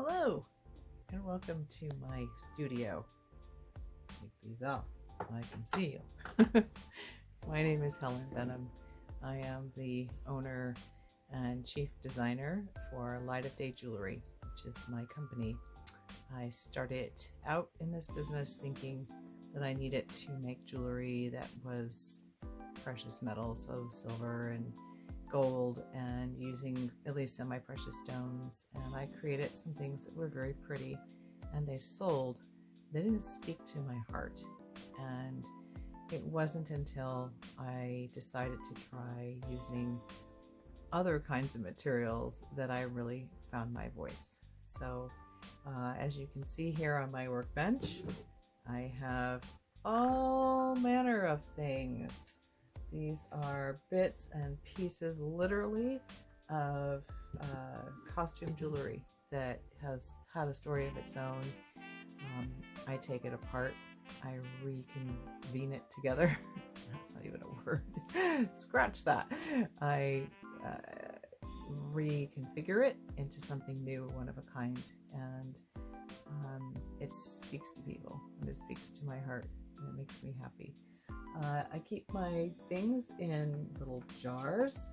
Hello and welcome to my studio. Take these off so I can see you. My name is Helen Benham. I am the owner and chief designer for Light of Day Jewelry, which is my company. I started out in this business thinking that I needed to make jewelry that was precious metals, so silver and gold, and using at least semi-precious stones. And I created some things that were very pretty and they sold. They didn't speak to my heart. And it wasn't until I decided to try using other kinds of materials that I really found my voice. So as you can see here on my workbench, I have all manner of things. These are bits and pieces, literally, of costume jewelry that has had a story of its own. I take it apart, I reconvene it together. That's not even a word. Scratch that. I reconfigure it into something new, one of a kind, and it speaks to people, and it speaks to my heart, and it makes me happy. I keep my things in little jars,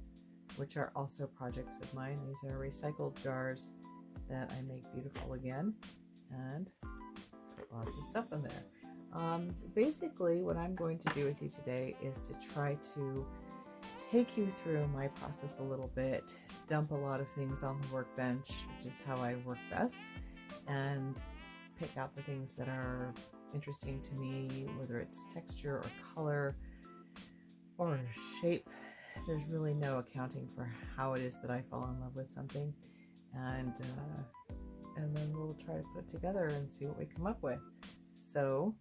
which are also projects of mine. These are recycled jars that I make beautiful again, and lots of stuff in there. Basically, what I'm going to do with you today is to try to take you through my process a little bit, dump a lot of things on the workbench, which is how I work best, and pick out the things that are interesting to me, whether it's texture or color or shape. There's really no accounting for how it is that I fall in love with something, and then we'll try to put it together and see what we come up with. So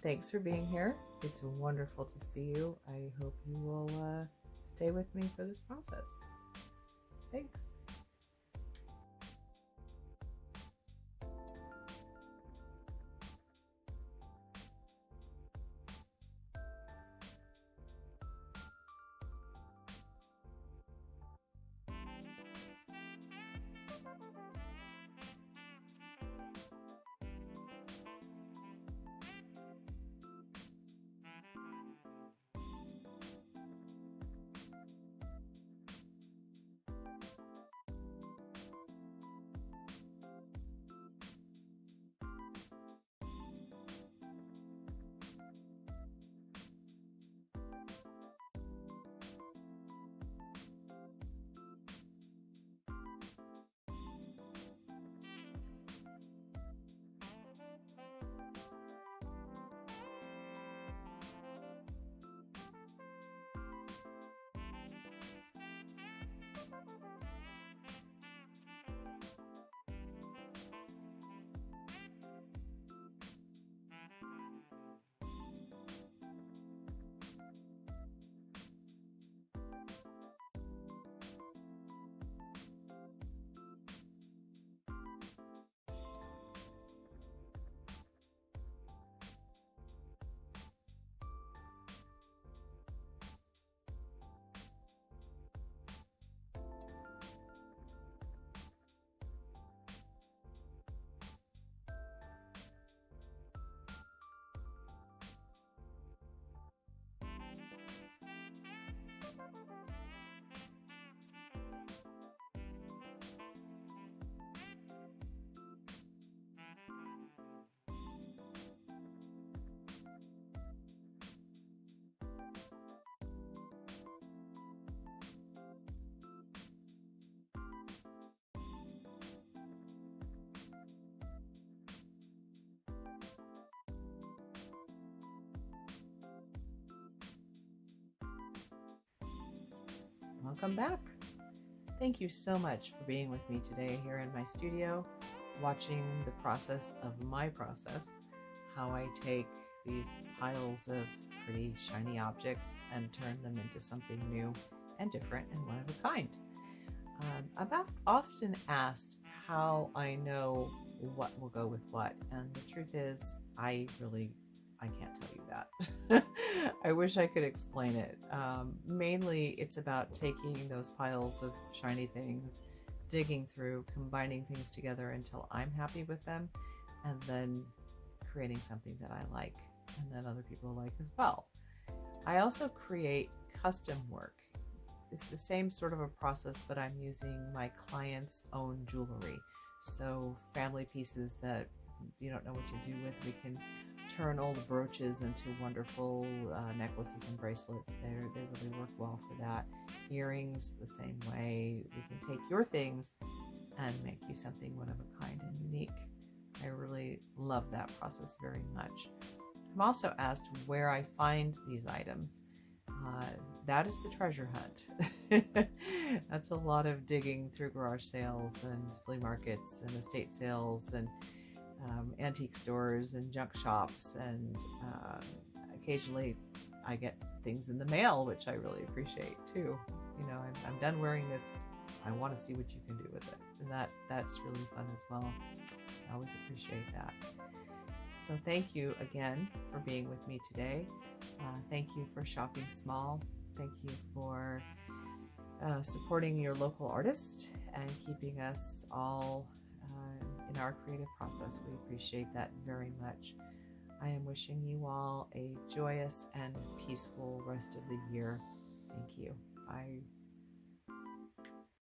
thanks for being here. It's wonderful to see you. I hope you will stay with me for this process. Thanks. Welcome back. Thank you so much for being with me today here in my studio, watching the process of my process, how I take these piles of pretty shiny objects and turn them into something new and different and one of a kind. I'm often asked how I know what will go with what, and the truth is I can't tell you that. I wish I could explain it. Mainly it's about taking those piles of shiny things digging through, combining things together until I'm happy with them, and then creating something that I like and that other people like as well. I also create custom work. It's the same sort of a process, but I'm using my clients' own jewelry. So family pieces that you don't know what to do with, we can turn old brooches into wonderful necklaces and bracelets. They really work well for that. Earrings the same way. We can take your things and make you something one of a kind and unique. I really love that process very much. I'm also asked where I find these items. That is the treasure hunt. That's a lot of digging through garage sales and flea markets and estate sales and antique stores and junk shops, and occasionally I get things in the mail, which I really appreciate too. You know, I'm done wearing this. I want to see what you can do with it, and that's really fun as well. I always appreciate that. So thank you again for being with me today. Thank you for shopping small. Thank you for supporting your local artist and keeping us all in our creative process. We appreciate that very much. I am wishing you all a joyous and peaceful rest of the year. Thank you. Bye.